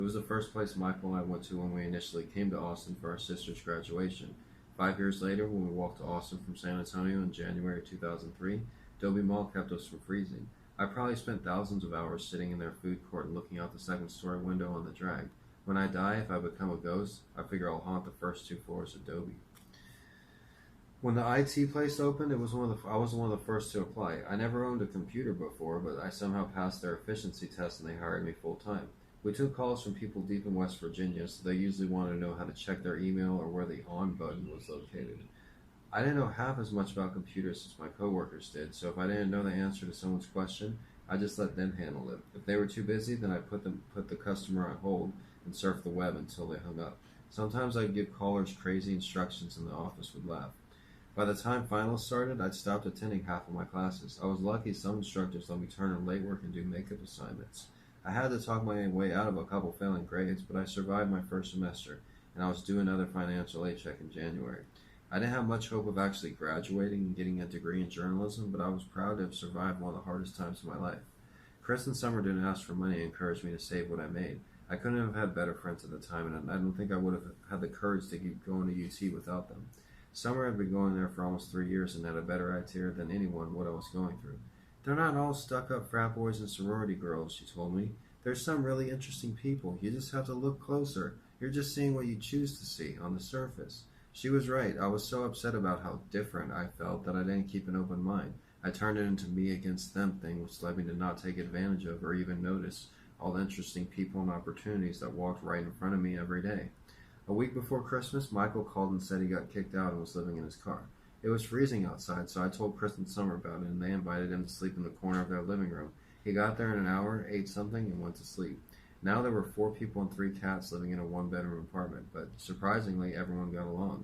It was the first place Michael and I went to when we initially came to Austin for our sister's graduation. 5 years later, when we walked to Austin from San Antonio in January 2003, Dobie Mall kept us from freezing. I probably spent thousands of hours sitting in their food court and looking out the second story window on the drag. When I die, if I become a ghost, I figure I'll haunt the first 2 floors of Dobie. When the IT place opened, I was one of the first to apply. I never owned a computer before, but I somehow passed their efficiency test and they hired me full time. We took calls from people deep in West Virginia, so they usually wanted to know how to check their email or where the on button was located. I didn't know half as much about computers as my coworkers did, so if I didn't know the answer to someone's question, I just let them handle it. If they were too busy, then I put the customer on hold and surf the web until they hung up. Sometimes I'd give callers crazy instructions and the office would laugh. By the time finals started, I'd stopped attending half of my classes. I was lucky some instructors let me turn in late work and do makeup assignments. I had to talk my way out of a couple failing grades, but I survived my first semester, and I was due another financial aid check in January. I didn't have much hope of actually graduating and getting a degree in journalism, but I was proud to have survived one of the hardest times of my life. Chris and Summer didn't ask for money and encouraged me to save what I made. I couldn't have had better friends at the time, and I don't think I would have had the courage to keep going to UT without them. Summer had been going there for almost 3 years and had a better idea than anyone what I was going through. They're not all stuck-up frat boys and sorority girls, she told me. There's some really interesting people. You just have to look closer. You're just seeing what you choose to see on the surface. She was right. I was so upset about how different I felt that I didn't keep an open mind. I turned it into me against them thing, which led me to not take advantage of or even notice all the interesting people and opportunities that walked right in front of me every day. A week before Christmas, Michael called and said he got kicked out and was living in his car. It was freezing outside, so I told Chris and Summer about it, and they invited him to sleep in the corner of their living room. He got there in an hour, ate something, and went to sleep. Now there were 4 people and 3 cats living in a one-bedroom apartment, but surprisingly, everyone got along.